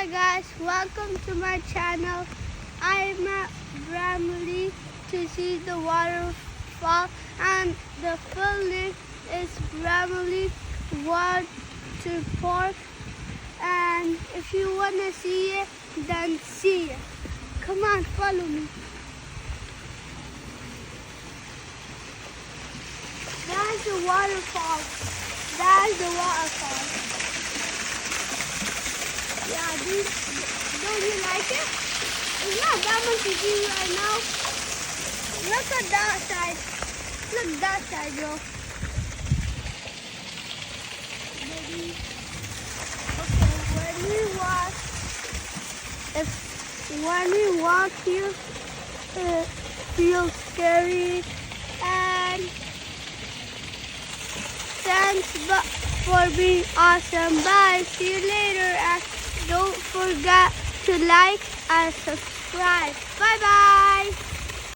Hi guys, welcome to my channel. I am at Bramley to see the waterfall, and the full name is Bramley Waterfall. And if you want to see it, then see it. Come on, follow me. That's the waterfall. That's the waterfall. Yeah, don't you like it? It's not that much to do right now. Look at that side. Look that side, bro. Maybe. Okay, when we walk here, it feels scary. And thanks for being awesome. Bye. See you later. And don't forget to like and subscribe. Bye bye.